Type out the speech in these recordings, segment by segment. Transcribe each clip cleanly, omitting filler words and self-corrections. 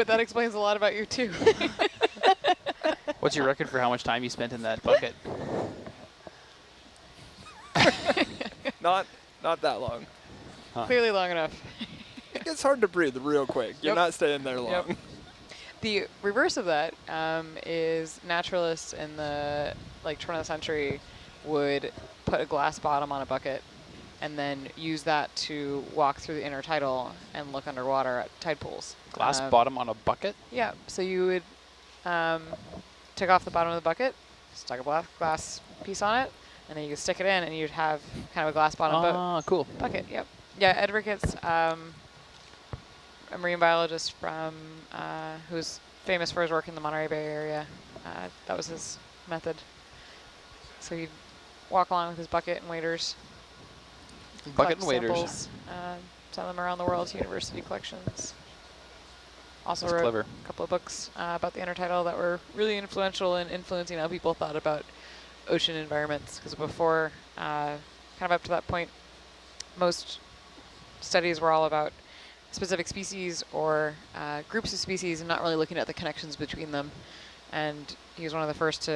But that explains a lot about you too. What's your record for how much time you spent in that bucket? Not that long. Huh. Clearly long enough. It gets hard to breathe real quick. You're Yep. not staying there long. Yep. The reverse of that is naturalists in the turn of the century would put a glass bottom on a bucket and then use that to walk through the intertidal and look underwater at tide pools. Glass bottom on a bucket? Yeah, so you would take off the bottom of the bucket, stuck a glass piece on it, and then you could stick it in and you'd have kind of a glass bottom Cool. bucket. Yep. Yeah, Ed Ricketts, a marine biologist from who's famous for his work in the Monterey Bay area. That was his method. So he'd walk along with his bucket and waders. Bucket and waders. Samples, send them around the world to university collections. Also That's wrote clever. a couple of books about the intertidal that were really influential in influencing how people thought about ocean environments. Because before, kind of up to that point, most studies were all about specific species or groups of species and not really looking at the connections between them. And he was one of the first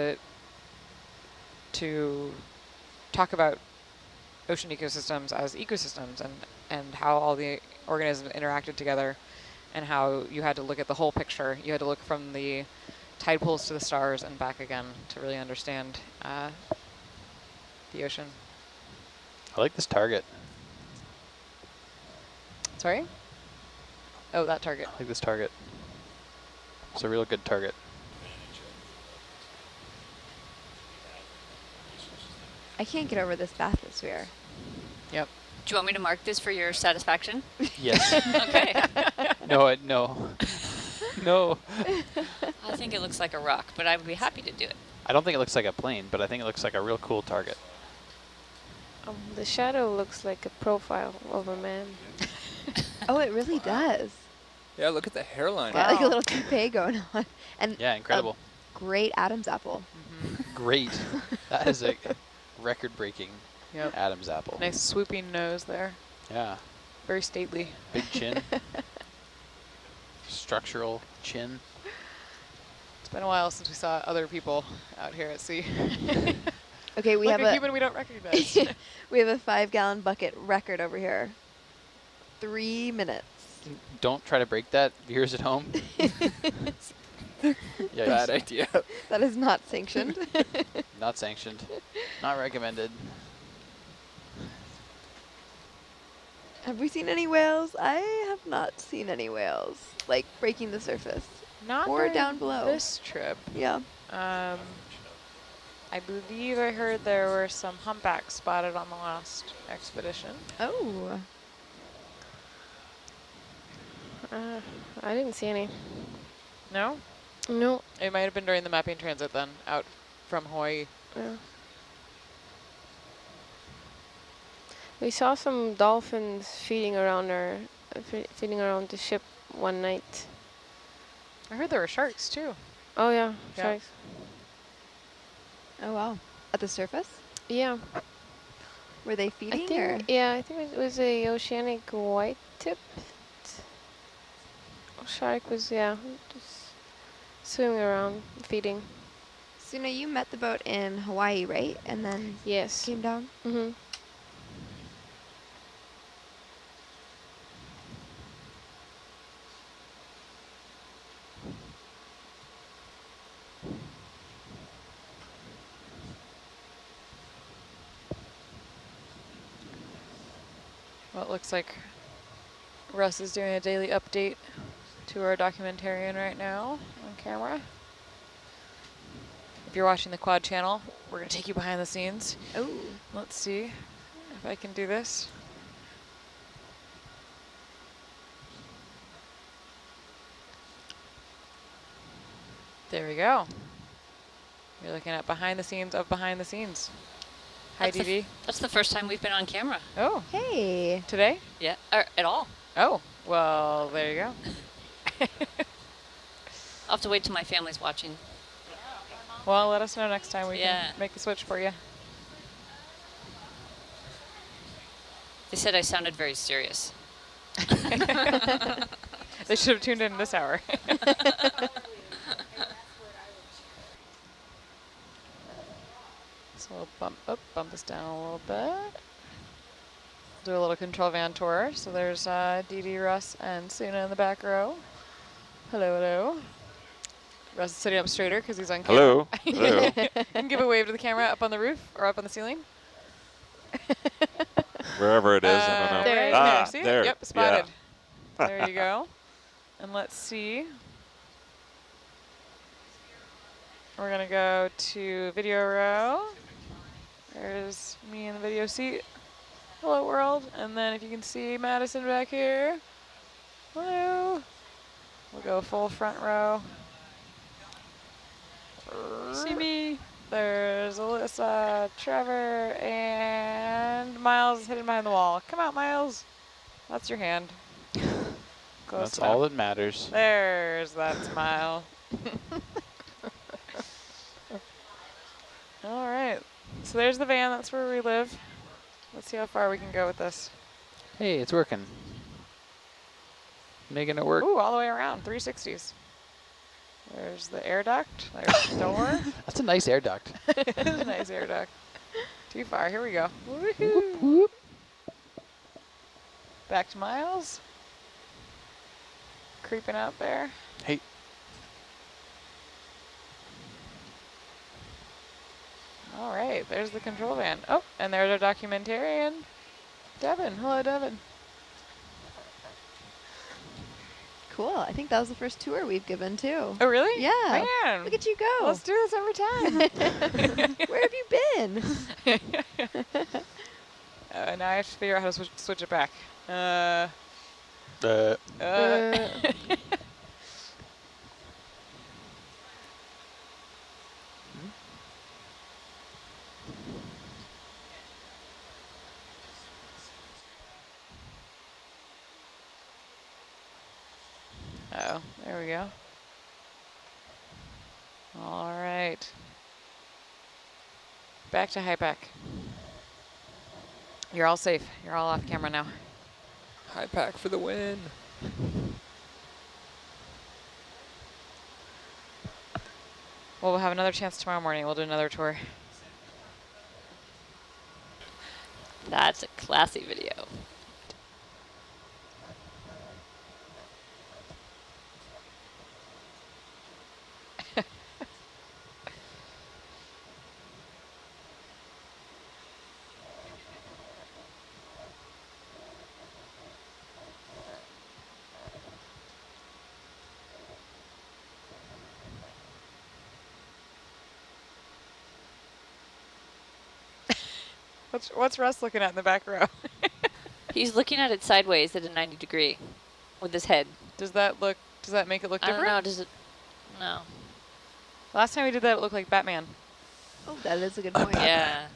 to talk about ocean ecosystems as ecosystems and how all the organisms interacted together and how you had to look at the whole picture. You had to look from the tide pools to the stars and back again to really understand the ocean. I like this target. Sorry? Oh, that target. I like this target. It's a real good target. I can't get over this bathysphere. Yep. Do you want me to mark this for your satisfaction? Yes. Okay. No. No. I think it looks like a rock, but I would be happy to do it. I don't think it looks like a plane, but I think it looks like a real cool target. The shadow looks like a profile of a man. Oh, it really does. Yeah, look at the hairline. Got like a little toupee going on. And Yeah, incredible. a great Adam's apple. Great. That is a record-breaking Yep. Adam's apple. Nice swooping nose there. Yeah. Very stately. Big chin. Structural chin. It's been a while since we saw other people out here at sea. Okay, we Look, have a a human we don't recognize. we have a 5-gallon bucket record over here. 3 minutes. Don't try to break that, viewers at home. Yeah, Bad idea. That is not sanctioned. not sanctioned. Not recommended. Have we seen any whales? I have not seen any whales, like breaking the surface. Not Or during down below. this trip. Yeah. I believe I heard there were some humpbacks spotted on the last expedition. Oh. I didn't see any. No? No. It might have been during the mapping transit then, out from Hawaii. Yeah. We saw some dolphins feeding around feeding around the ship one night. I heard there were sharks too. Oh yeah, Yeah. sharks. Oh wow. At the surface? Yeah. Were they I feeding think. or? Yeah, I think it was a oceanic white tip. Shark was just swimming around feeding. So now you met the boat in Hawaii, right? And then Yes. came down. Mm-hmm. Well, it looks like Russ is doing a daily update to our documentarian right now on camera. If you're watching the Quad channel, we're going to take you behind the scenes. Oh. Let's see if I can do this. There we go. You're looking at behind the scenes of behind the scenes. Hi, DV. That's the first time we've been on camera. Oh, Hey. today? Yeah, or at all. Oh, well, there you go. I'll have to wait till my family's watching. Well, let us know next time we Yeah. can make the switch for you. They said I sounded very serious. They should have tuned in this hour. So we'll bump this down a little bit. Do a little control van tour. So there's Dee Dee, Russ, and Suna in the back row. Hello, hello. Russ is sitting up straighter because he's on camera. Hello. Hello. You can give a wave to the camera up on the roof or up on the ceiling. Wherever it is, I don't know. Right Ah, See it? there. Yep, spotted. Yeah. There you go. And let's see. We're going to go to video row. There's me in the video seat. Hello, world. And then if you can see Madison back here. Hello. We'll go full front row. See me. There's Alyssa, Trevor, and Miles hidden behind the wall. Come out, Miles. That's your hand. Close That's enough. all that matters. There's that smile. All right. So there's the van. That's where we live. Let's see how far we can go with this. Hey, it's working. Making it work. Ooh, all the way around. 360s. There's the air duct. There's the door. That's a nice air duct. It is a nice air duct. Too far. Here we go. Woohoo. Back to Miles. Creeping out there. Hey. All right, there's the control van. Oh, and there's our documentarian, Devin. Hello, Devin. Cool. I think that was the first tour we've given too. Oh, really? Yeah. Man. Look at you go. Let's do this every time. Where have you been? Now I have to figure out how to switch it back. Oh, there we go. All right. Back to high pack. You're all safe. You're all off camera now. High pack for the win. Well, we'll have another chance tomorrow morning. We'll do another tour. That's a classy video. What's Russ looking at in the back row? He's looking at it sideways at a 90 degree with his head. Does that make it look I different? don't know, does it? No. Last time we did that, it looked like Batman. Oh, that is a good point. Yeah.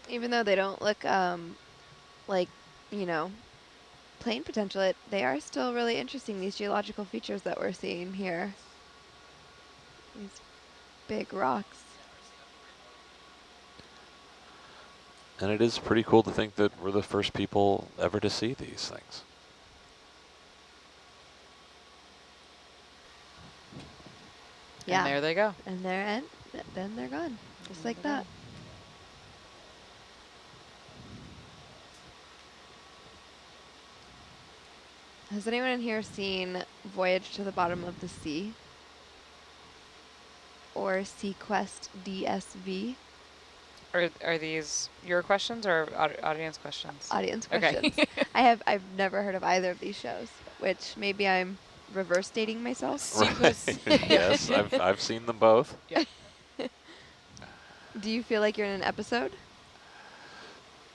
Even though they don't look like, plane potential, they are still really interesting, these geological features that we're seeing here. These big rocks. And it is pretty cool to think that we're the first people ever to see these things. Yeah. And there they go. And then they're gone, just like that. Has anyone in here seen Voyage to the Bottom of the Sea? Or Sequest DSV? Are these your questions or audience questions? Audience Okay. questions. I've never heard of either of these shows, which maybe I'm reverse dating myself. Right. Yes, I've seen them both. Yeah. Do you feel like you're in an episode?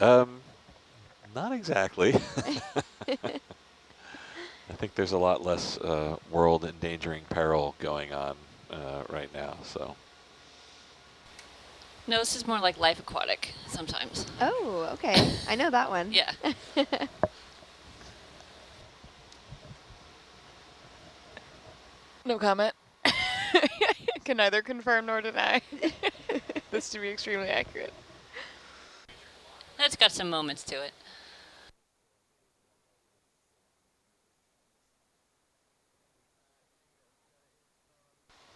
Not exactly. I think there's a lot less world endangering peril going on right now. So No, this is more like Life Aquatic sometimes. Oh, okay. I know that one. Yeah. No comment. Can neither confirm nor deny this to be extremely accurate. It's got some moments to it.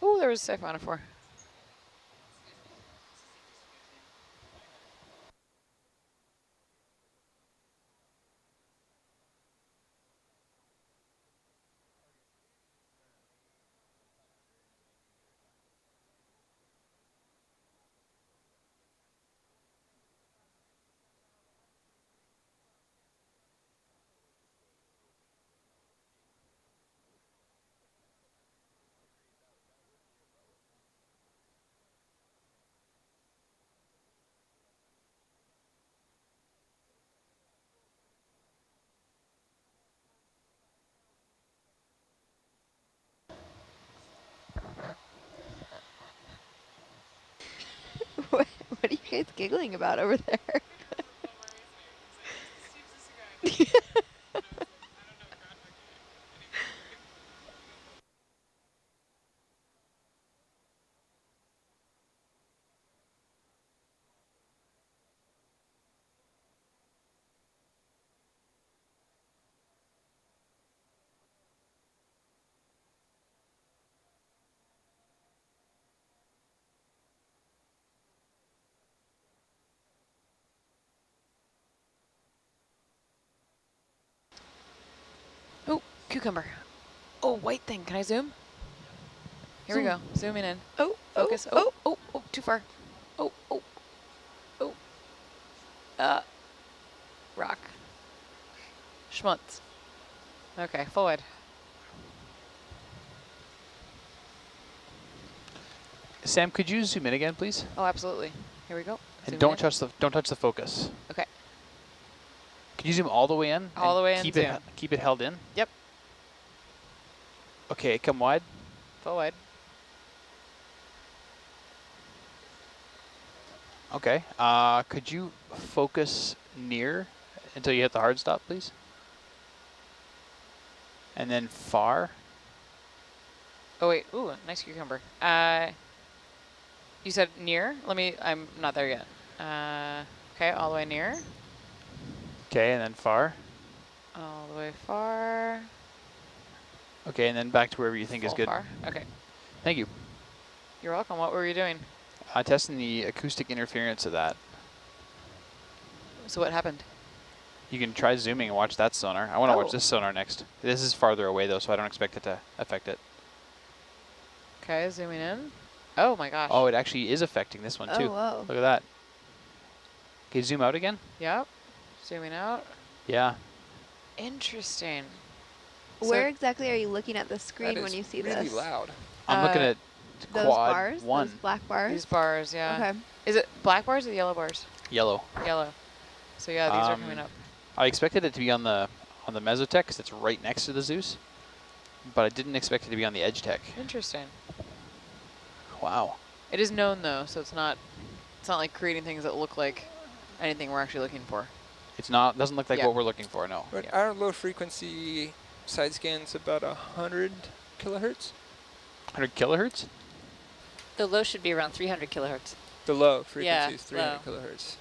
Oh, there was a siphonophore. What are you guys giggling about over there? Oh, cucumber. Oh, white thing. Can I zoom? Here we go. Zooming in. Oh, Focus. Oh, too far. Oh. Rock. Schmutz. Okay, full wide. Sam, could you zoom in again, please? Oh, absolutely. Here we go. And Zooming don't touch the focus. in. Okay. Can you zoom all the way in? All and the way in, Keep zoom. it keep it held in. Yep. Okay, come wide. Full wide. Okay. Could you focus near until you hit the hard stop, please? And then far. Oh, wait. Ooh, nice cucumber. You said near? I'm not there yet. Okay, all the way near. Okay, and then far. All the way far. Okay, and then back to wherever you think is Full good. far. Okay. Thank you. You're welcome. What were you doing? Testing the acoustic interference of that. So what happened? You can try zooming and watch that sonar. I want to watch Oh. this sonar next. This is farther away though, so I don't expect it to affect it. Okay, zooming in. Oh my gosh. Oh, it actually is affecting this one too. Oh, whoa. Look at that. Okay, zoom out again. Yep. Zooming out. Yeah. Interesting. Where exactly are you looking at the That screen when is you see really this? loud. I'm looking at Those quad bars? 1. Those black bars? These bars, yeah. Okay. Is it black bars or yellow bars? Yellow. Yellow. So yeah, these are coming up. I expected it to be on the Mesotech because it's right next to the Zeus, but I didn't expect it to be on the Edge Tech. Interesting. Wow. It is known though, so it's not like creating things that look like anything we're actually looking for. It's not. Doesn't look like Yeah. what we're looking for. No. But Yeah. our low frequency side scan's about 100 kilohertz. 100 kilohertz. The low should be around 300 kilohertz. The low Yeah, frequency is 300 kilohertz,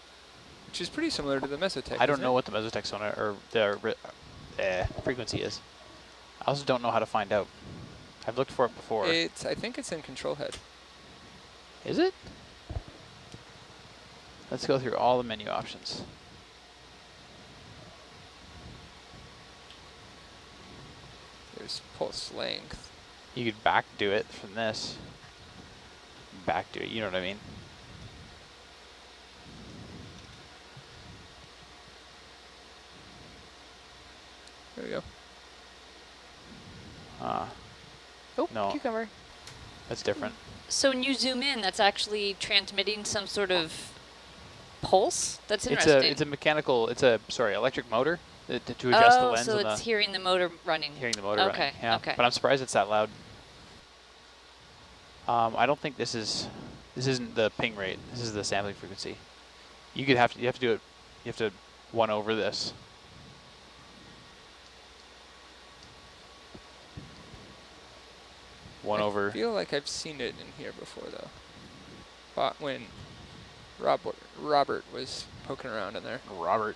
which is pretty similar to the Mesotech. I don't isn't know it? what the Mesotech sonar or the frequency is. I also don't know how to find out. I've looked for it before. I think it's in control head. Is it? Let's go through all the menu options. there's pulse length. You could back do it from this. Back do it, you know what I mean? There we go. Oh, No. cucumber. That's different. So when you zoom in, that's actually transmitting some sort of pulse? That's It's interesting. a mechanical, electric motor to adjust the lens so and it's hearing the motor running. hearing the motor Okay, running. Yeah. okay. But I'm surprised it's that loud. I don't think this isn't the ping rate. This is the sampling frequency. You have to do it. You have to 1 over this. I feel like I've seen it in here before though. But when Robert was poking around in there. Robert.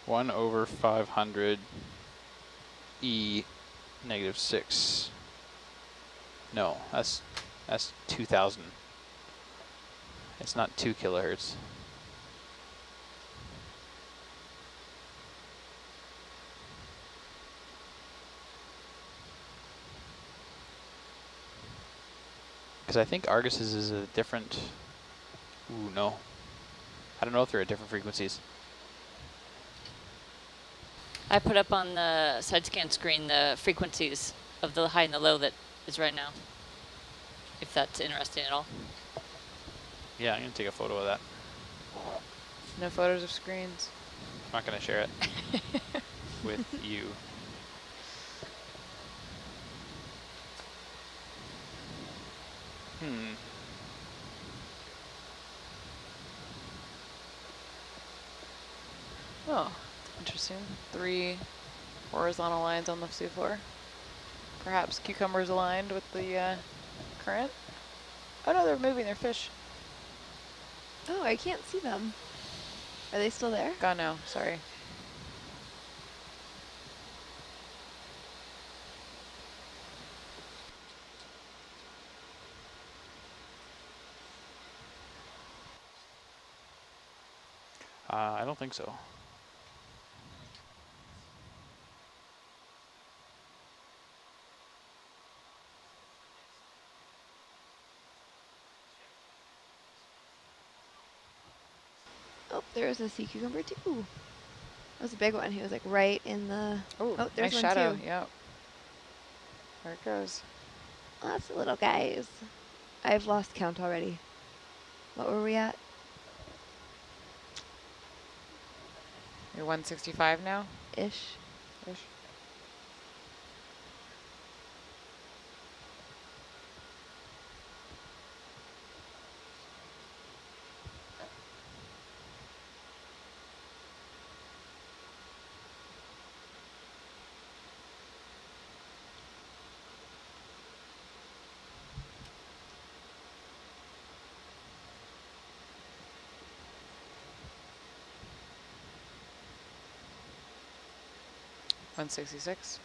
1 over 500 E negative 6. No, that's 2,000. It's not 2 kilohertz. Because I think Argus's is a different. Ooh, no. I don't know if they're at different frequencies. I put up on the side scan screen the frequencies of the high and the low that is right now, if that's interesting at all. Yeah, I'm going to take a photo of that. No photos of screens. I'm not going to share it with you. Oh, interesting. 3 horizontal lines on the seafloor. Perhaps cucumbers aligned with the current. Oh no, they're moving their fish. Oh, I can't see them. Are they still there? Gone now, sorry. I don't think so. Oh, there's a sea cucumber too. That was a big one. He was like right in the. Oh, there's nice one shadow. too. Yep. There it goes. Lots of little guys. I've lost count already. What were we at? You're 165 now? Ish. Ish. $166.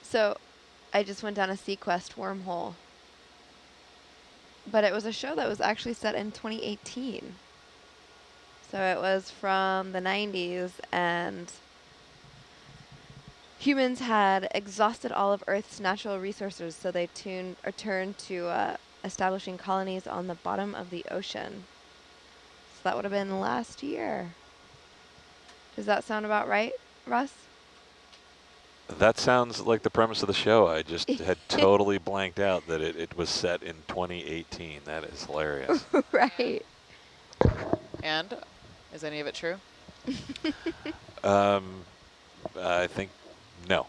So, I just went down a SeaQuest wormhole. But it was a show that was actually set in 2018. So it was from the 90s, and humans had exhausted all of Earth's natural resources, so they turned to establishing colonies on the bottom of the ocean. So that would have been last year. Does that sound about right, Russ? That sounds like the premise of the show. I just had totally blanked out that it was set in 2018. That is hilarious. Right. And is any of it true? I think no.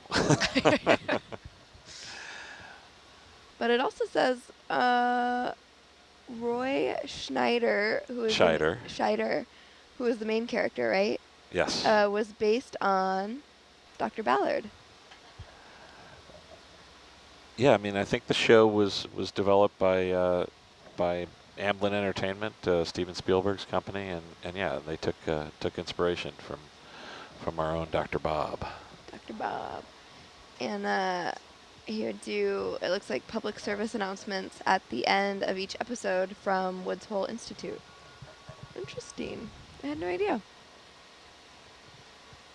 But it also says Roy Schneider, who is Scheider, who is the main character, right? Yes. Was based on Dr. Ballard. Yeah, I mean, I think the show was developed by Amblin Entertainment, Steven Spielberg's company, and yeah, they took inspiration from our own Dr. Bob. Dr. Bob. And he would do, it looks like, public service announcements at the end of each episode from Woods Hole Institute. Interesting. I had no idea.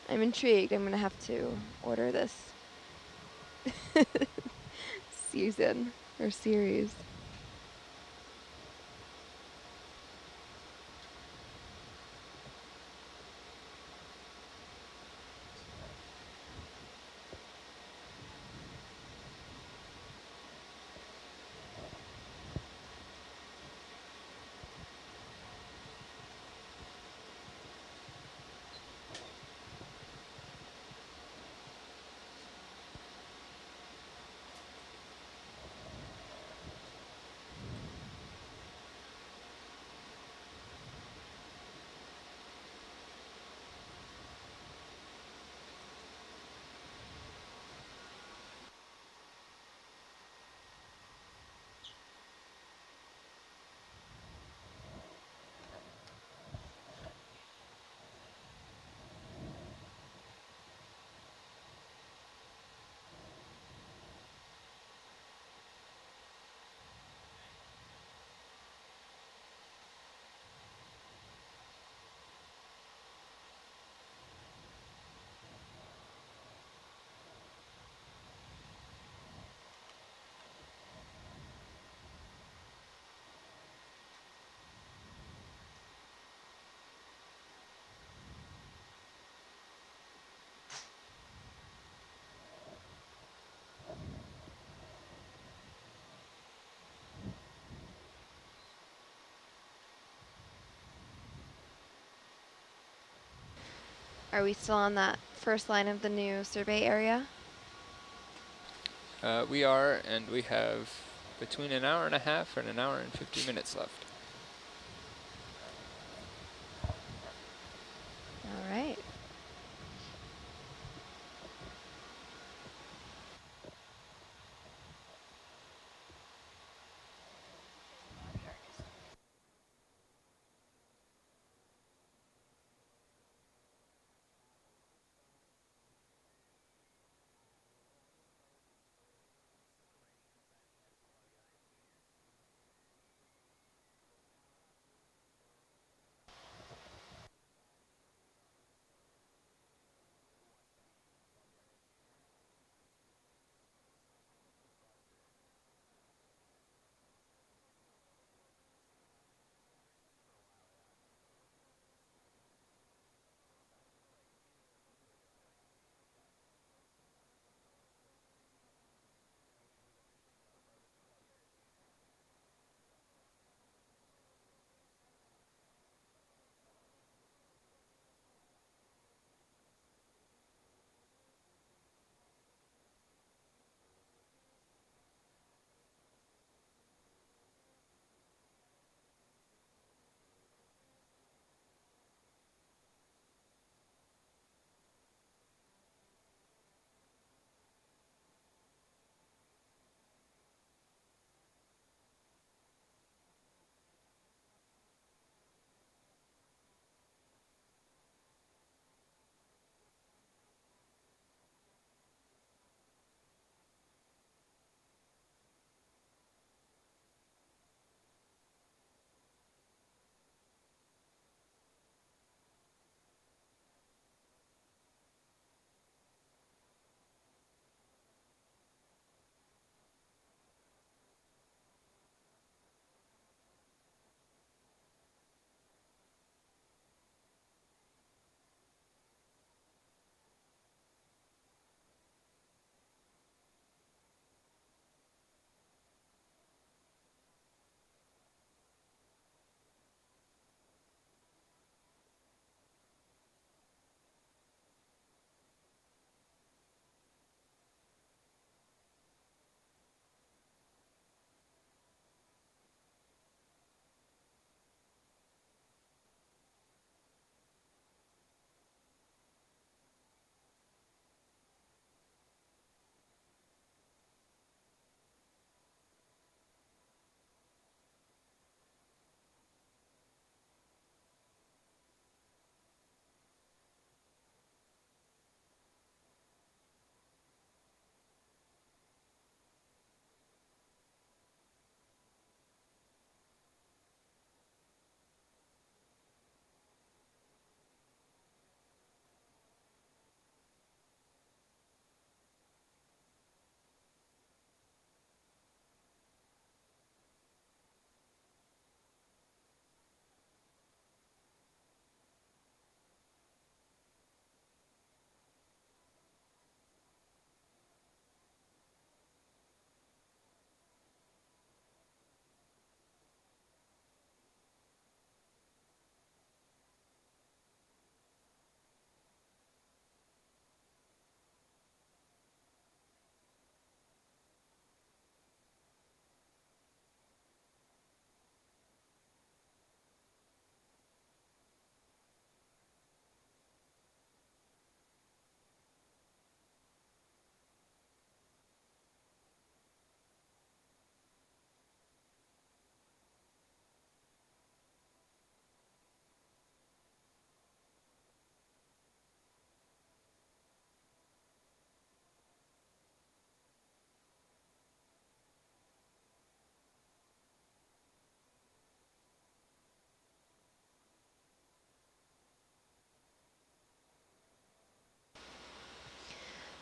I'm intrigued. I'm going to have to order this season or series. Are we still on that first line of the new survey area? We are, and we have between an hour and a half and an hour and 50 minutes left. All right.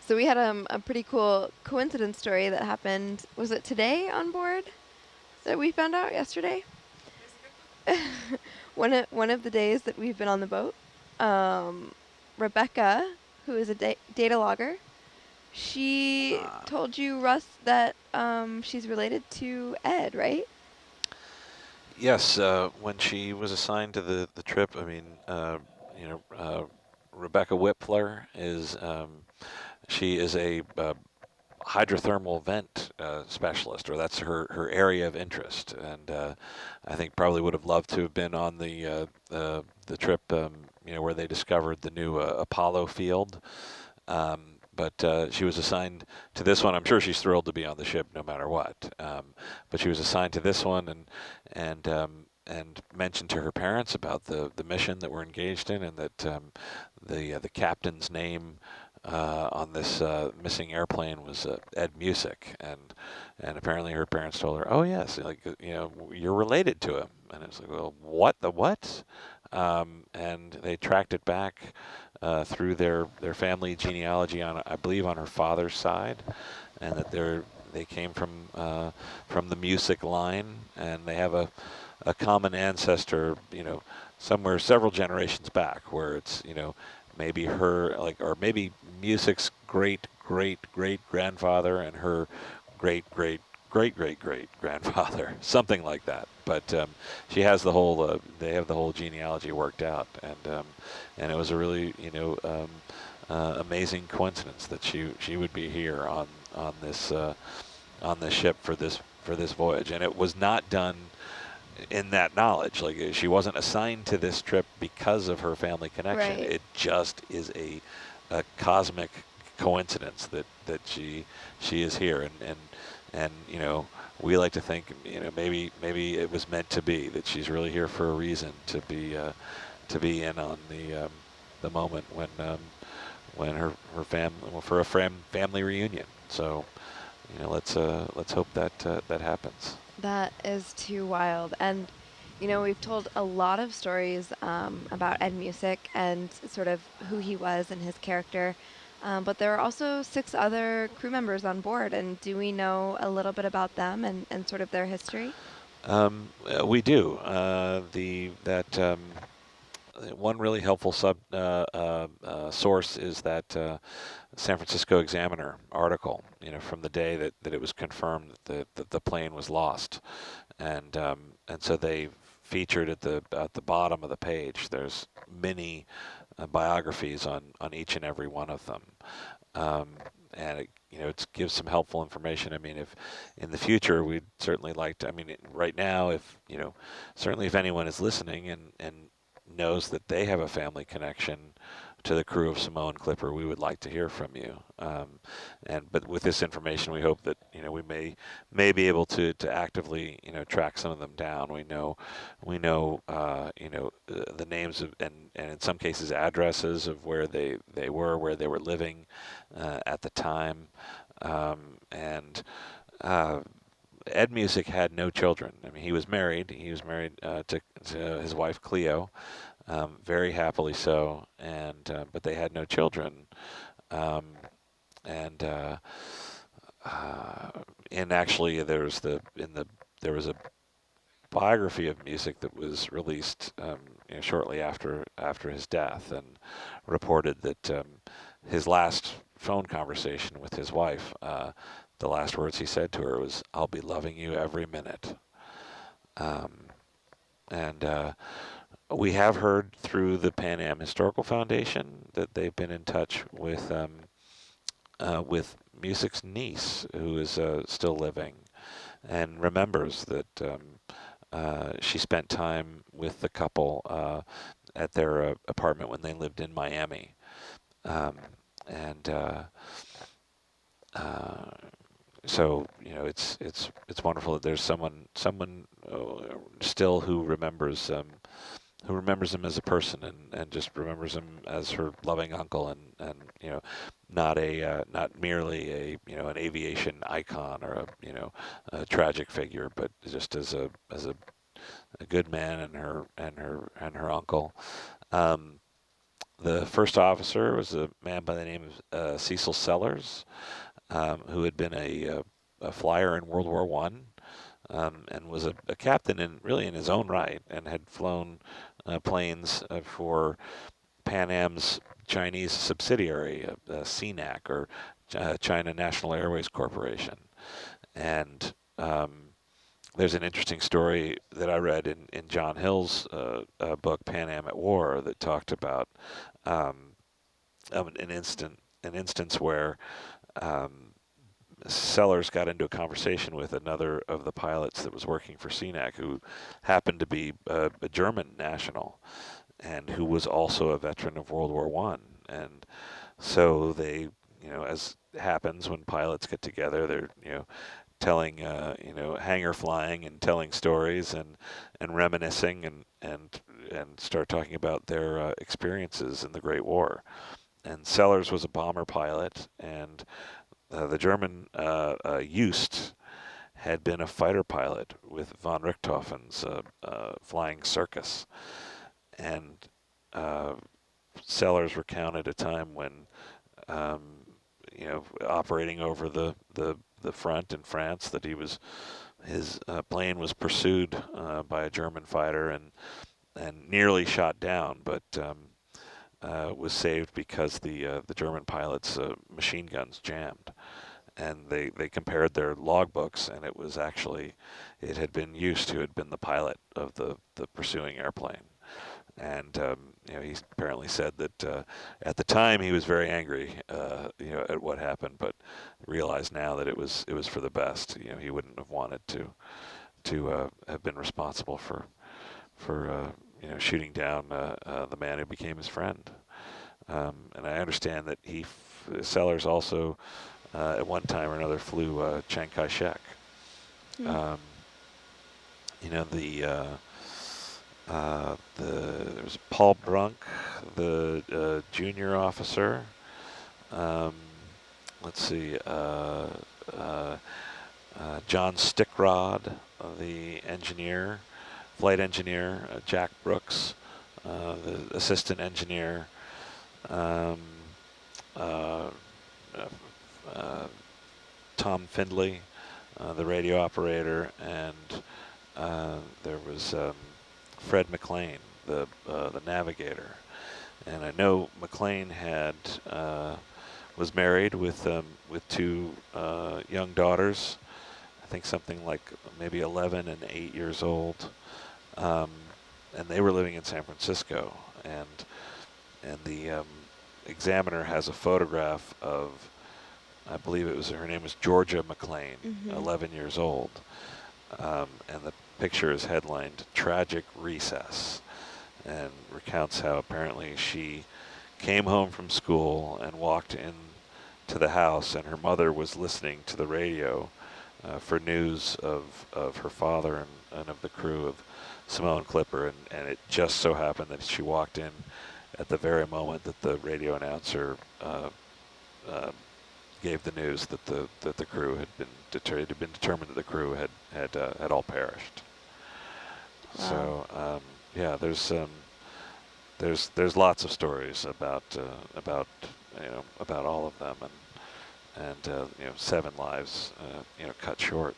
So we had a pretty cool coincidence story that happened. Was it today on board that we found out yesterday? One of the days that we've been on the boat, Rebecca, who is a data logger, she told you, Russ, that she's related to Ed, right? Yes, when she was assigned to the trip, I mean, Rebecca Whipler is she is a hydrothermal vent specialist, or that's her area of interest, and I think probably would have loved to have been on the trip, where they discovered the new Apollo field. But she was assigned to this one. I'm sure she's thrilled to be on the ship no matter what. But she was assigned to this one, and mentioned to her parents about the mission that we're engaged in, and that the captain's name on this missing airplane was Ed Music, and apparently her parents told her, "Oh yes, you're related to him." And it's like, "Well, what the what?" And they tracked it back through their family genealogy I believe on her father's side, and that they came from the Music line, and they have a common ancestor, somewhere several generations back, where it's maybe her, or maybe Music's great grandfather and her great grandfather, something like that. But she has the whole they have the whole genealogy worked out, and it was a really amazing coincidence that she would be here on this ship for this voyage. And it was not done in that knowledge. Like, she wasn't assigned to this trip because of her family connection. Right. It just is a cosmic coincidence that she is here, and we like to think maybe it was meant to be, that she's really here for a reason, to be in on the moment when her family, for a family reunion. So let's hope that happens. That is too wild. And, we've told a lot of stories about Ed Music and sort of who he was and his character. But there are also 6 other crew members on board. And do we know a little bit about them and sort of their history? We do. One really helpful source is that San Francisco Examiner article, from the day that it was confirmed that the plane was lost, and so they featured at the bottom of the page. There's many biographies on each and every one of them, and it gives some helpful information. I mean, if in the future we'd certainly like to. I mean, right now, certainly if anyone is listening and knows that they have a family connection to the crew of Samoan Clipper, we would like to hear from you. But with this information, we hope that we may be able to actively track some of them down. We know the names of, and in some cases addresses of where they were living at the time, and Ed Music had no children. I mean, he was married. He was married to his wife Cleo, very happily so, but they had no children. And actually, there was a biography of Music that was released shortly after his death, and reported that his last phone conversation with his wife, the last words he said to her was, "I'll be loving you every minute." We have heard through the Pan Am Historical Foundation that they've been in touch with Music's niece, who is still living, and remembers that she spent time with the couple at their apartment when they lived in Miami, so it's wonderful that there's someone still who remembers him as a person, and just remembers him as her loving uncle, and not merely an aviation icon or a tragic figure, but just as a good man and her uncle. The first officer was a man by the name of Cecil Sellers, who had been a flyer in World War I, and was a captain really in his own right, and had flown planes for Pan Am's Chinese subsidiary, CNAC, or China National Airways Corporation. And there's an interesting story that I read in John Hill's book, Pan Am at War, that talked about an instance where Sellers got into a conversation with another of the pilots that was working for CNAC, who happened to be a German national, and who was also a veteran of World War I. And so they, as happens when pilots get together, they're, telling, hangar flying and telling stories and reminiscing and start talking about their experiences in the Great War. And Sellers was a bomber pilot, and the German Just had been a fighter pilot with von Richthofen's flying circus. And Sellers recounted a time when, operating over the front in France, that his plane was pursued by a German fighter and nearly shot down, but was saved because the German pilot's machine guns jammed. And they compared their logbooks, and it had been Just who had been the pilot of the pursuing airplane. And he apparently said that at the time he was very angry, at what happened, but realized now that it was for the best. He wouldn't have wanted to have been responsible for shooting down the man who became his friend. And I understand that Sellers also at one time or another flew Chiang Kai-shek. There was Paul Brunk, the junior officer. Let's see, John Stickrod, the engineer, flight engineer, Jack Brooks, the assistant engineer, Tom Findlay, the radio operator, and there was Fred McLean, the navigator. And I know McLean was married with two young daughters. I think something like maybe 11 and 8 years old, and they were living in San Francisco. And the Examiner has a photograph of, I believe her name was Georgia McLean, 11 years old, and the picture is headlined "Tragic Recess," and recounts how apparently she came home from school and walked into the house, and her mother was listening to the radio for news of her father and of the crew of Simone Clipper, and it just so happened that she walked in at the very moment that the radio announcer gave the news that the crew had been determined that the crew had all perished. Wow. So yeah, there's lots of stories about all of them, and 7 lives cut short.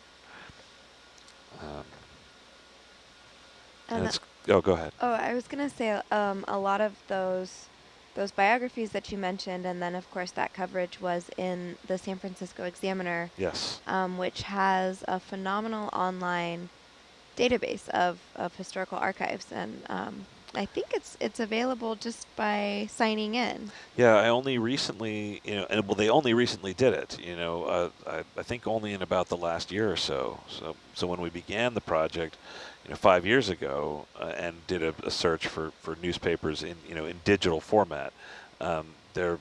Go ahead. Oh, I was gonna say a lot of those biographies that you mentioned, and then of course that coverage was in the San Francisco Examiner. Yes. Which has a phenomenal online database of historical archives, and I think it's available just by signing in. Yeah, I only recently, they only recently did it. I think only in about the last year or so. So when we began the project, 5 years ago, and did a search for newspapers in digital format, there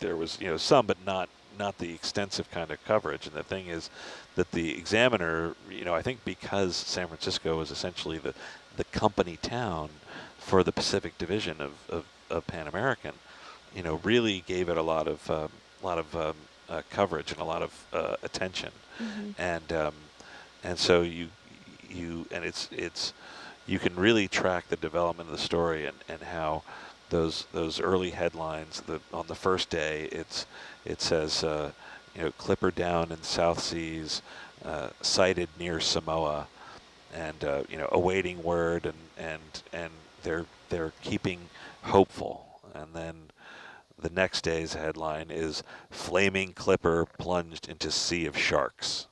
was some, but not the extensive kind of coverage. And the thing is that the Examiner, I think because San Francisco was essentially the company town for the Pacific Division of Pan American, really gave it a lot of coverage and a lot of attention. And so you can really track the development of the story and how those early headlines that on the first day it says Clipper down in South Seas, sighted near Samoa, and awaiting word, and they're keeping hopeful. And then the next day's headline is flaming Clipper plunged into sea of sharks.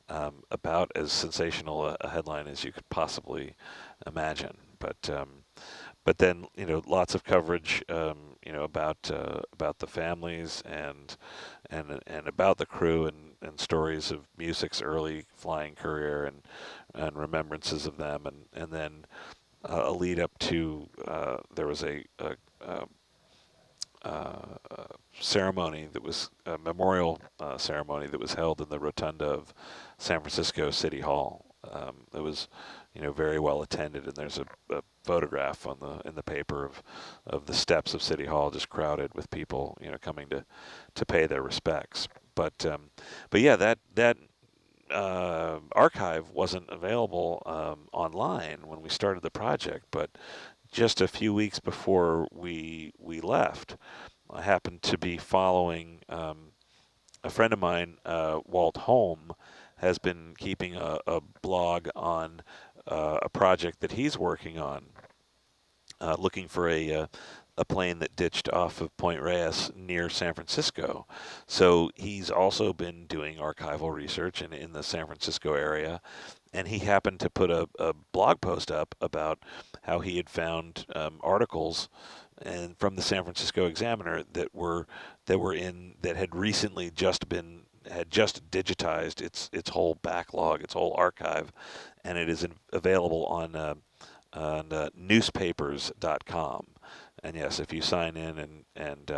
About as sensational a headline as you could possibly imagine. But then lots of coverage about the families and about the crew, and stories of Music's early flying career and remembrances of them, and then a lead up to there was a ceremony that was a memorial ceremony that was held in the rotunda of San Francisco City Hall. It was very well attended, and there's a photograph in the paper of the steps of City Hall just crowded with people coming to pay their respects. But yeah, that archive wasn't available online when we started the project, but just a few weeks before we left, I happened to be following a friend of mine, Walt Holm, has been keeping a blog on a project that he's working on, looking for a plane that ditched off of Point Reyes near San Francisco. So he's also been doing archival research in the San Francisco area, and he happened to put a blog post up about how he had found articles and from the San Francisco Examiner that had recently had just digitized its whole backlog, its whole archive, and it is available on newspapers.com. And yes, if you sign in and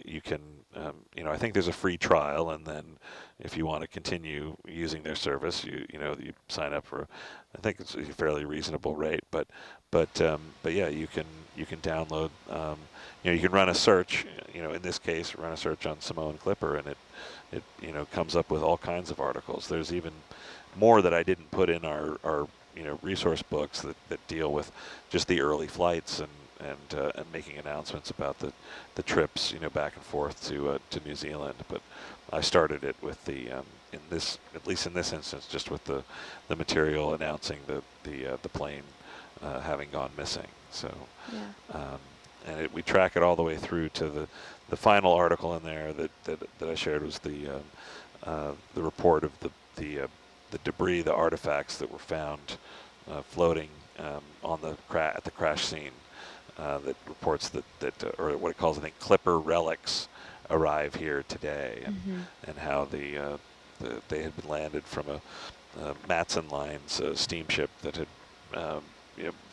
you can, I think there's a free trial, and then if you want to continue using their service, you sign up for, I think it's a fairly reasonable rate, but yeah, you can download, you can run a search, in this case, run a search on Samoan Clipper, and it comes up with all kinds of articles. There's even more that I didn't put in our resource books that deal with just the early flights and making announcements about the trips back and forth to New Zealand. But I started it with the at least in this instance, just with the material announcing the plane having gone missing. So Yeah. and we track it all the way through to the final article in there that I shared was the report of the debris, the artifacts that were found floating at the crash scene. That reports that or what it calls, I think, Clipper relics arrive here today, and how they had been landed from a Matson Lines steamship that had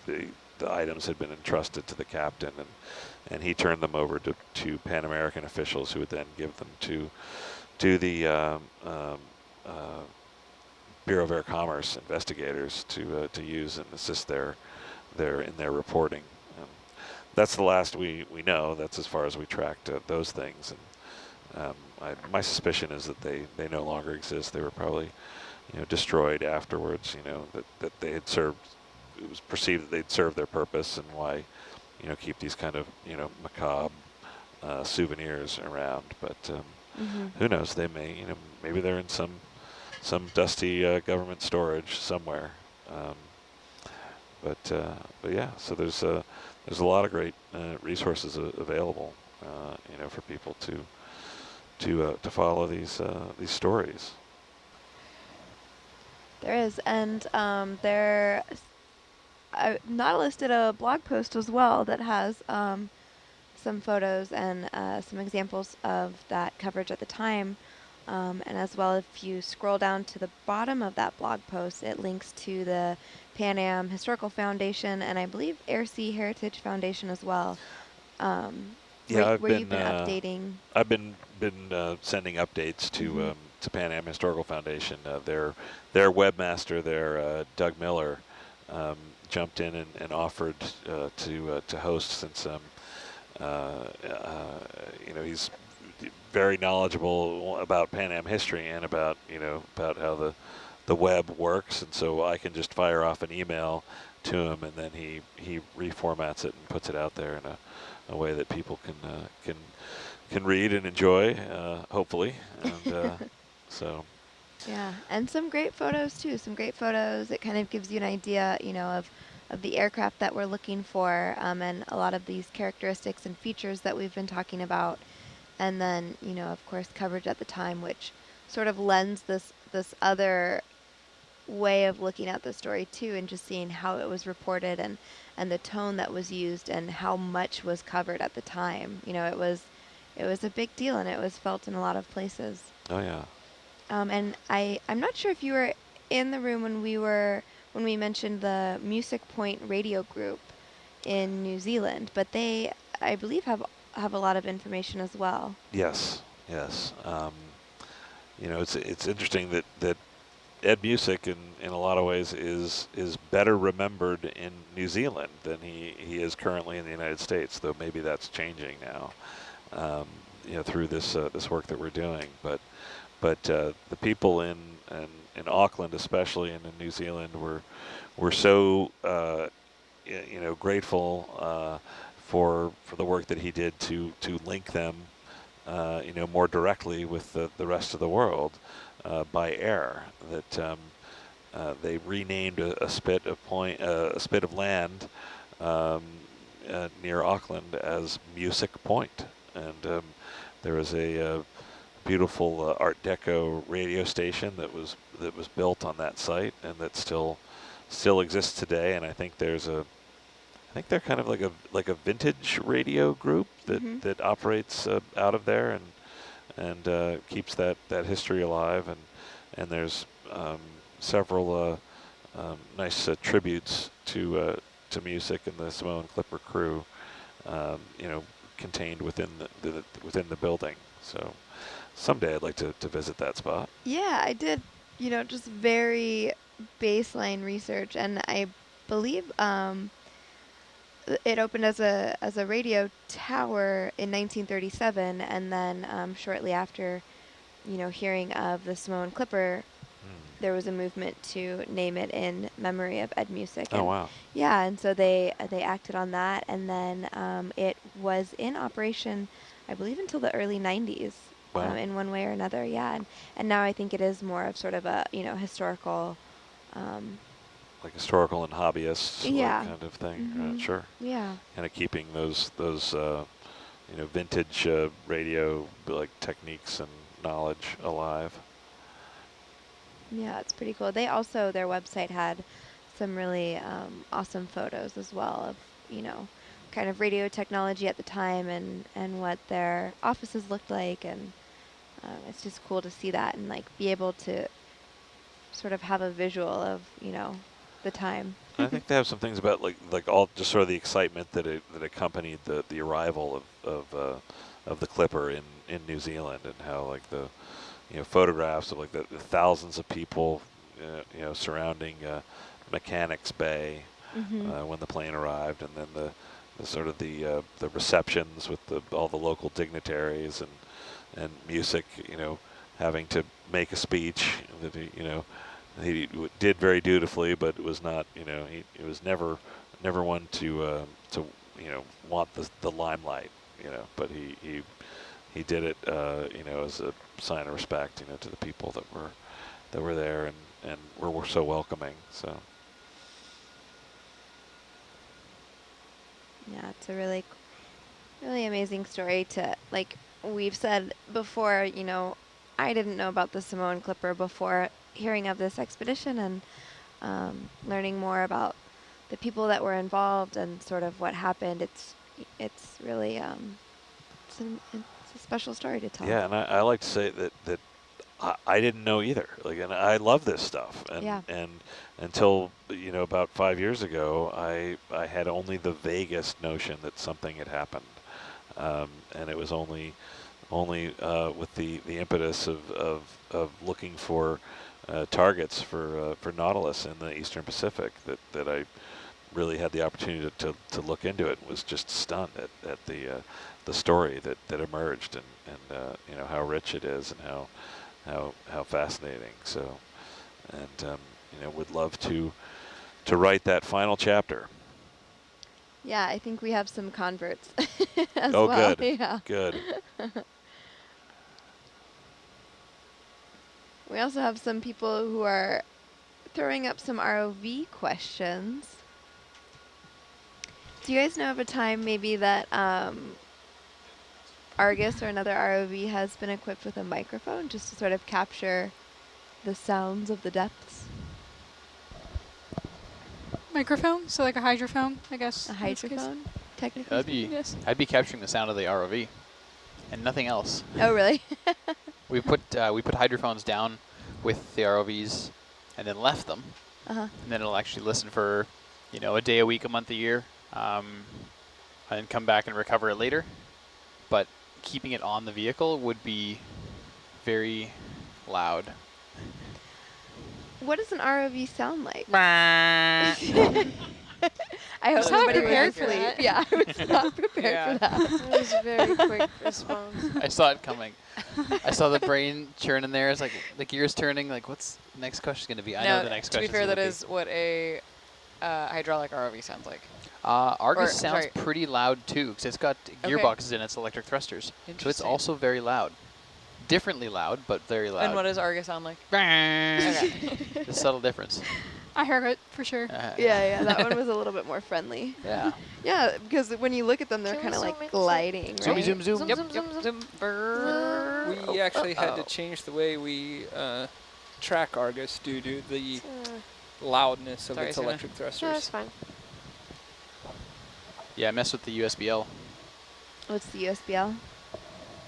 the items had been entrusted to the captain, and he turned them over to Pan American officials, who would then give them to the Bureau of Air Commerce investigators to use and assist in their reporting. That's the last we know. That's as far as we tracked those things. And my suspicion is that they no longer exist. They were probably destroyed afterwards. That they had served. It was perceived that they'd served their purpose, and why keep these kind of macabre souvenirs around. But who knows? They may maybe they're in some dusty government storage somewhere. But yeah, so there's a lot of great resources available, for people to follow these stories. There is, and Nautilus did a blog post as well that has some photos and some examples of that coverage at the time. And as well, if you scroll down to the bottom of that blog post, it links to the Pan Am Historical Foundation and I believe Air Sea Heritage Foundation as well. Yeah, you've been updating. I've been sending updates to Pan Am Historical Foundation. Their webmaster there, Doug Miller, jumped in and offered to host, since he's very knowledgeable about Pan Am history and about how the web works, and so I can just fire off an email to him, and then he reformats it and puts it out there in a way that people can read and enjoy, hopefully. And so. Yeah, and some great photos too. Some great photos. It kind of gives you an idea, you know, of the aircraft that we're looking for, and a lot of these characteristics and features that we've been talking about. And then, you know, of course, coverage at the time, which sort of lends this other way of looking at the story too, and just seeing how it was reported and the tone that was used and how much was covered at the time. You know, it was a big deal, and it was felt in a lot of places. Oh yeah. And I'm not sure if you were in the room when we mentioned the Music Point radio group in New Zealand, but they, I believe, have a lot of information as well. Yes, yes. You know, it's interesting that Ed Music in a lot of ways is better remembered in New Zealand than he is currently in the United States, though maybe that's changing now. You know, through this work that we're doing, but the people in Auckland, especially, and in New Zealand, were so you know, grateful for the work that he did to link them, you know, more directly with the rest of the world by air. That they renamed a spit of land near Auckland as Music Point, and there was a beautiful Art Deco radio station that was built on that site, and that still exists today. And I think they're kind of like a vintage radio group that operates out of there and keeps that history alive. And there's several nice tributes to music and the Samoan Clipper crew, you know, contained within the building. So someday I'd like to visit that spot. Yeah, I did, you know, just very baseline research, and I believe it opened as a radio tower in 1937, and then shortly after, you know, hearing of the Samoan Clipper, there was a movement to name it in memory of Ed Music. Oh, wow. Yeah, and so they acted on that, and then it was in operation, I believe, until the early 90s. Wow. In one way or another, yeah, and now I think it is more of sort of a, you know, historical, like historical and hobbyists, yeah, like kind of thing. Sure. Yeah. Kind of keeping those you know, vintage radio like techniques and knowledge alive. Yeah, it's pretty cool. They also, their website had some really awesome photos as well of, you know, kind of radio technology at the time and what their offices looked like, and it's just cool to see that and like be able to sort of have a visual of, you know, the time. I think they have some things about like all just sort of the excitement that accompanied the arrival of the Clipper in New Zealand, and how like the, you know, photographs of like the thousands of people you know, surrounding Mechanics Bay when the plane arrived, and then the sort of the receptions with all the local dignitaries and Music, you know, having to make a speech that he did very dutifully, but it was not, you know, he was never one to you know, want the limelight, you know, but he did it, you know, as a sign of respect, you know, to the people that were there and were so welcoming. So. Yeah, it's a really amazing story to, like we've said before, you know, I didn't know about the Samoan Clipper before hearing of this expedition, and learning more about the people that were involved and sort of what happened. It's really it's a special story to tell. Yeah, and I like to say that I didn't know either. Like, and I love this stuff. And yeah. and until, you know, about 5 years ago, I had only the vaguest notion that something had happened, and it was only with the impetus of looking for targets for Nautilus in the Eastern Pacific that I really had the opportunity to look into it. And was just stunned at the story that emerged, and you know, how rich it is and how fascinating. So and would love to write that final chapter. Yeah, I think we have some converts as Oh, well. good. Yeah. Good. We also have some people who are throwing up some ROV questions. Do you guys know of a time maybe that Argus or another ROV has been equipped with a microphone just to sort of capture the sounds of the depths? Microphone, so like a hydrophone, I guess. A in this case. hydrophone, technically That'd be. speaking? Yes. I'd be capturing the sound of the ROV, and nothing else. Oh, really? We put hydrophones down with the ROVs, and then left them, Uh-huh. and then it'll actually listen for, a day, a week, a month, a year, and then come back and recover it later. But keeping it on the vehicle would be very loud. What does an ROV sound like? I I hope was not somebody prepared was for asleep. that. Yeah, I was not prepared for that. That was a very quick response. I saw it coming. I saw the brain churning there. It's like the gears turning. Like, what's the next question going to be? I know the next to be question. fair, that is what a hydraulic ROV sounds like. Argus or, sounds sorry. pretty loud too, because it's got gearboxes in its electric thrusters. So it's Interesting. also very loud. Differently loud, but very loud. And what does Argus sound like? Okay. The subtle difference. I heard it for sure. Yeah, that one was a little bit more friendly. Yeah. Yeah, because when you look at them, they're Can kind of we like zoom in? gliding, Zoom, right? zoom, zoom. Zoom, Yep, zoom, yep, zoom, zoom. zoom. Brrr. We actually had to change the way we track Argus due to the loudness of Sorry, its Suna. electric Yeah, that's thrusters. fine. Yeah, I messed with the USBL. What's the USBL?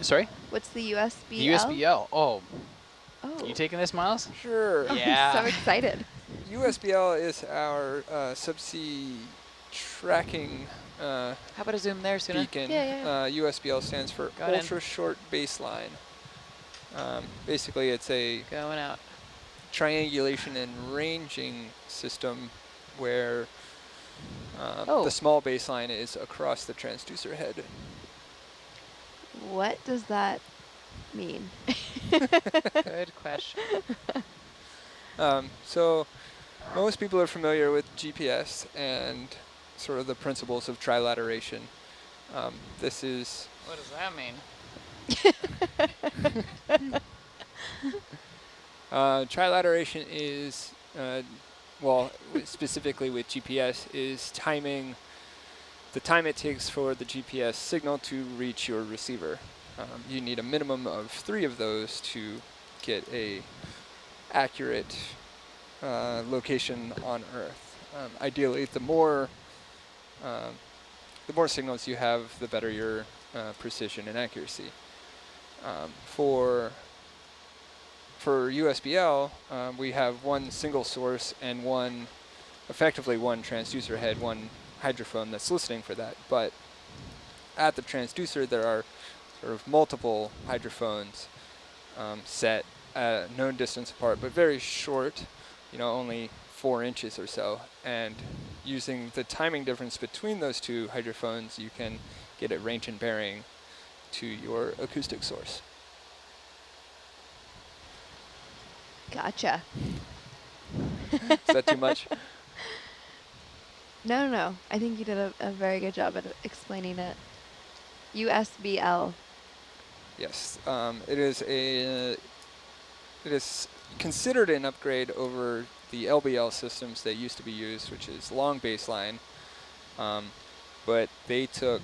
Sorry? What's the USBL? The USBL. Oh, Oh. you taking this, Miles? Sure. Yeah. I'm so excited. USBL is our subsea tracking How about a zoom there, Suna? beacon. Yeah. USBL stands for Got it. Ultra Short Baseline. Basically, it's a Going out. triangulation and ranging system where Oh. the small baseline is across the transducer head. What does that mean? Good question. So most people are familiar with GPS and sort of the principles of trilateration. This is What does that mean? trilateration is, well, specifically with GPS, is timing the time it takes for the GPS signal to reach your receiver. You need a minimum of 3 of those to get a accurate location on Earth. Ideally, the more signals you have, the better your precision and accuracy. For USBL, we have one single source and effectively one transducer head, one hydrophone that's listening for that. But at the transducer, there are sort of multiple hydrophones set at a known distance apart, but very short, only 4 inches or so. And using the timing difference between those 2 hydrophones, you can get a range and bearing to your acoustic source. Gotcha. Is that too much? No. I think you did a very good job at explaining it. USBL. Yes, it is considered an upgrade over the LBL systems that used to be used, which is long baseline, but they took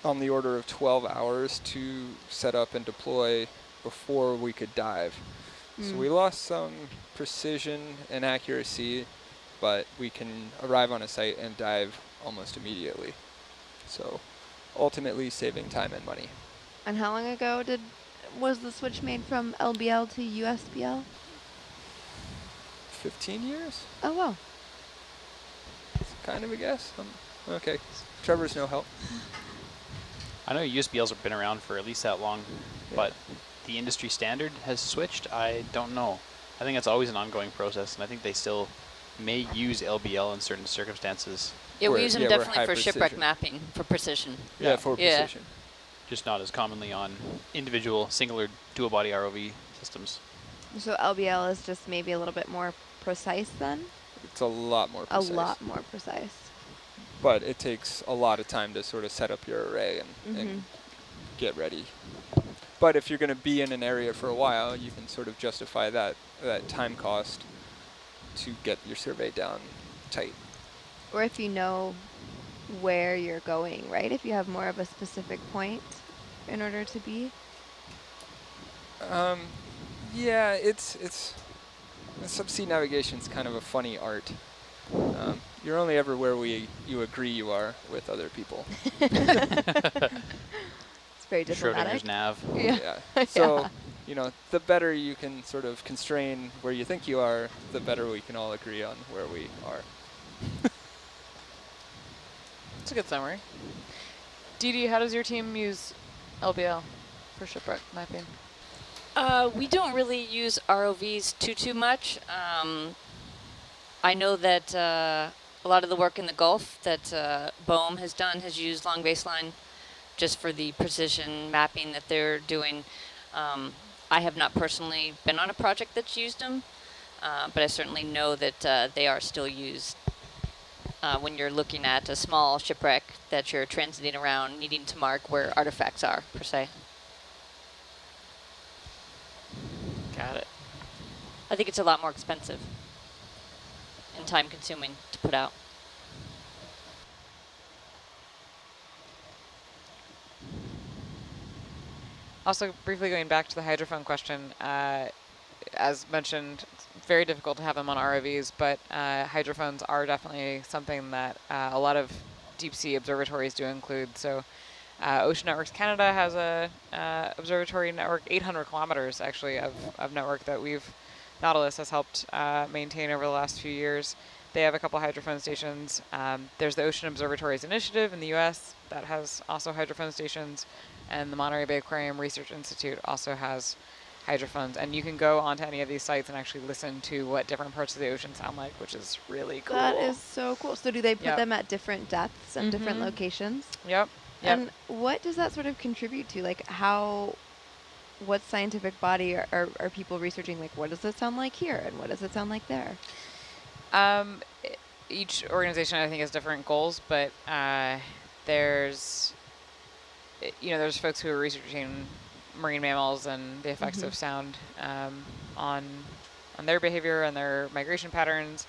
on the order of 12 hours to set up and deploy before we could dive. So we lost some precision and accuracy, but we can arrive on a site and dive almost immediately. So ultimately saving time and money. And how long ago was the switch made from LBL to USBL? 15 years? Oh, wow. It's kind of a guess. Okay, Trevor's no help. I know USBLs have been around for at least that long, Yeah. but the industry standard has switched. I don't know. I think it's always an ongoing process, and I think they still may use LBL in certain circumstances. Yeah, we We're- use them yeah, we're definitely high for shipwreck precision. mapping, for precision. Yeah, for Yeah. precision. Just not as commonly on individual singular dual body ROV systems. So LBL is just maybe a little bit more precise then? It's a lot more precise. A lot more precise. But it takes a lot of time to sort of set up your array and get ready. But if you're going to be in an area for a while, you can sort of justify that time cost to get your survey down tight. Or if you know where you're going, right? If you have more of a specific point in order to be. Yeah, it's subsea navigation's kind of a funny art. You're only ever where you agree you are with other people. It's very diplomatic. Schrodinger's nav. Yeah. So, you know, the better you can sort of constrain where you think you are, the better we can all agree on where we are. That's a good summary. Dee, how does your team use LBL for shipwreck mapping? We don't really use ROVs too much. I know that a lot of the work in the Gulf that BOEM has done has used long baseline just for the precision mapping that they're doing. I have not personally been on a project that's used them, but I certainly know that they are still used when you're looking at a small shipwreck that you're transiting around, needing to mark where artifacts are, per se. Got it. I think it's a lot more expensive and time-consuming to put out. Also, briefly going back to the hydrophone question, as mentioned, it's very difficult to have them on ROVs, but hydrophones are definitely something that a lot of deep-sea observatories do include. So Ocean Networks Canada has a observatory network, 800 kilometers actually of network that Nautilus has helped maintain over the last few years. They have a couple hydrophone stations. There's the Ocean Observatories Initiative in the US that has also hydrophone stations, and the Monterey Bay Aquarium Research Institute also has hydrophones. And you can go onto any of these sites and actually listen to what different parts of the ocean sound like, which is really cool. That is so cool. So do they put them at different depths and different locations? Yep. And what does that sort of contribute to? Like what scientific body are people researching? Like, what does it sound like here and what does it sound like there? Each organization, I think, has different goals, but there's folks who are researching marine mammals and the effects of sound on their behavior and their migration patterns,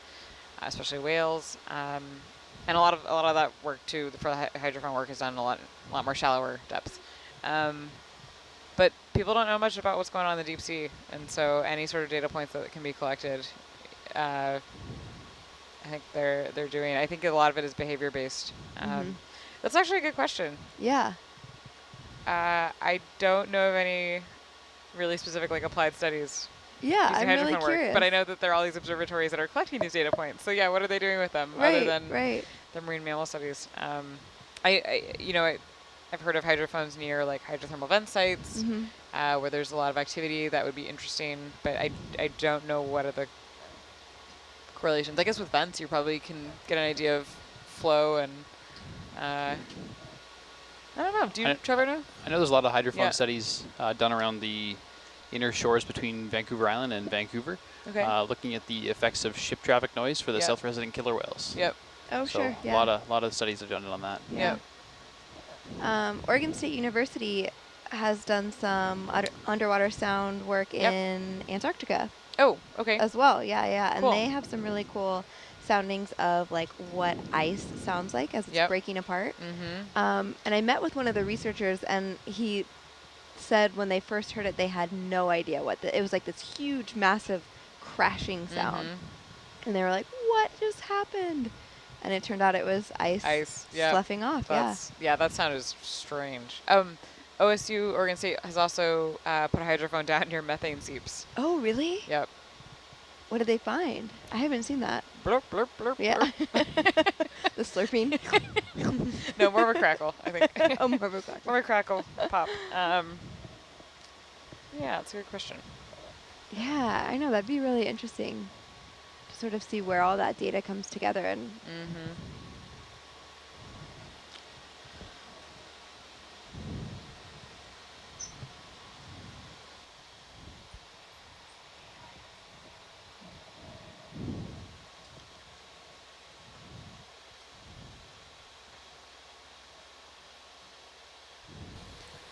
especially whales. And a lot of that work too for the hydrophone work is done a lot more shallower depths. But people don't know much about what's going on in the deep sea, and so any sort of data points that can be collected, I think they're doing. I think a lot of it is behavior based. That's actually a good question. Yeah. I don't know of any really specific applied studies. Yeah, using I'm hydrophone really curious. work, but I know that there are all these observatories that are collecting these data points. So yeah, what are they doing with them other than the marine mammal studies? I've heard of hydrophones near hydrothermal vent sites where there's a lot of activity that would be interesting, but I don't know what are the correlations. I guess with vents you probably can get an idea of flow and I don't know. Do you, Trevor, know? I know there's a lot of hydrophone studies done around the inner shores between Vancouver Island and Vancouver, looking at the effects of ship traffic noise for the self-resident killer whales. Oh, so sure. A lot of studies have done on that. Oregon State University has done some underwater sound work in Antarctica. Oh, okay. As well, yeah. Cool. And they have some really cool soundings of what ice sounds like as it's breaking apart. And I met with one of the researchers, and he said when they first heard it, they had no idea it was like this huge, massive crashing sound. And they were like, what just happened? And it turned out it was ice sloughing off. That sound is strange. OSU, Oregon State, has also put a hydrophone down near methane seeps. Oh, really? Yep. What did they find? I haven't seen that. Blurp, blurp, blurp, yeah. blurp. The slurping. No, more of a crackle, I think. Oh, more of a crackle. More of a crackle, pop. Yeah, that's a good question. Yeah, I know. That'd be really interesting to sort of see where all that data comes together. And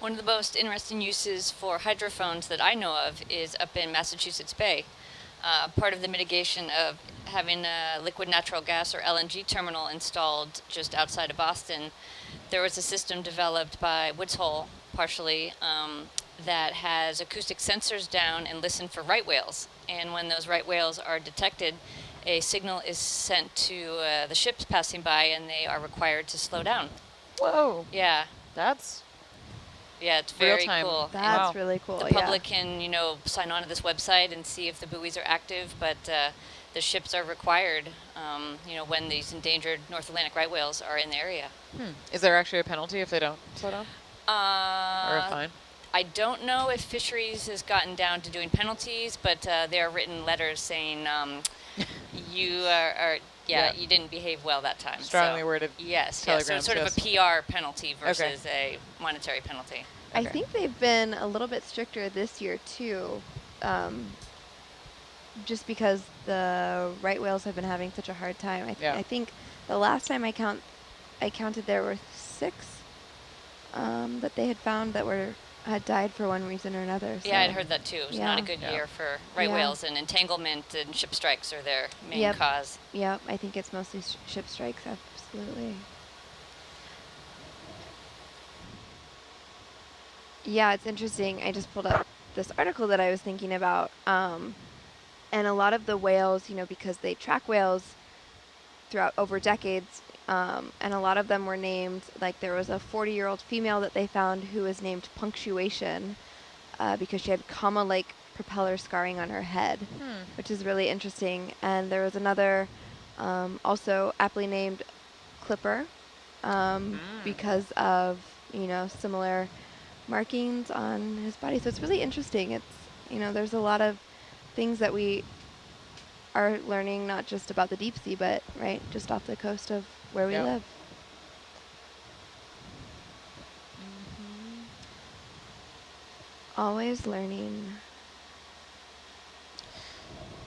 One of the most interesting uses for hydrophones that I know of is up in Massachusetts Bay. Part of the mitigation of having a liquid natural gas or LNG terminal installed just outside of Boston, there was a system developed by Woods Hole, partially, that has acoustic sensors down and listen for right whales. And when those right whales are detected, a signal is sent to the ships passing by, and they are required to slow down. Whoa. Yeah. Yeah, it's very Real-time. cool. That's really cool. The public can, sign on to this website and see if the buoys are active, but the ships are required, when these endangered North Atlantic right whales are in the area. Is there actually a penalty if they don't slow down? Or a fine? I don't know if fisheries has gotten down to doing penalties, but there are written letters saying you you didn't behave well that time. Strongly so, worded. Yes, so telegrams, it's sort of a PR penalty versus a monetary penalty. I think they've been a little bit stricter this year too, just because the right whales have been having such a hard time. I think the last time I counted there were 6 that they had found that had died for one reason or another. So. Yeah, I'd heard that too. It was not a good year for right whales, and entanglement and ship strikes are their main cause. Yep, I think it's mostly ship strikes, absolutely. Yeah, it's interesting. I just pulled up this article that I was thinking about. And a lot of the whales, because they track whales throughout over decades, and a lot of them were named, like there was a 40-year-old female that they found who was named Punctuation because she had comma-like propeller scarring on her head, which is really interesting. And there was another also aptly named Clipper because of, similar markings on his body. So it's really interesting. It's, there's a lot of things that we are learning, not just about the deep sea, but just off the coast of where we live. Always learning.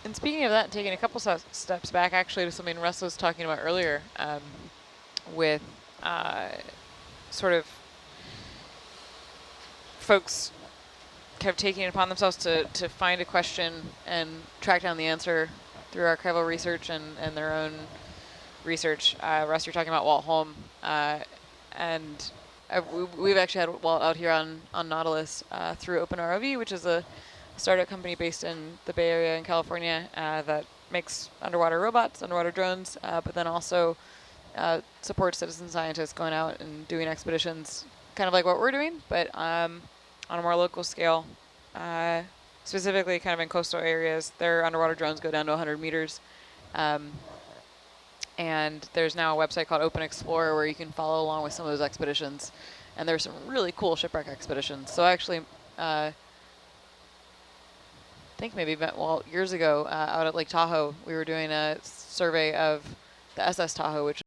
And speaking of that, taking a couple steps back actually to something Russ was talking about earlier with sort of folks kind of taking it upon themselves to find a question and track down the answer through archival research and their own research. Russ, you're talking about Walt Holm, and we've actually had Walt out here on Nautilus through Open ROV, which is a startup company based in the Bay Area in California that makes underwater robots, underwater drones, but then also supports citizen scientists going out and doing expeditions, kind of like what we're doing, but on a more local scale, specifically kind of in coastal areas. Their underwater drones go down to 100 meters. And there's now a website called Open Explorer where you can follow along with some of those expeditions. And there's some really cool shipwreck expeditions. So actually, I think maybe years ago out at Lake Tahoe, we were doing a survey of the SS Tahoe, which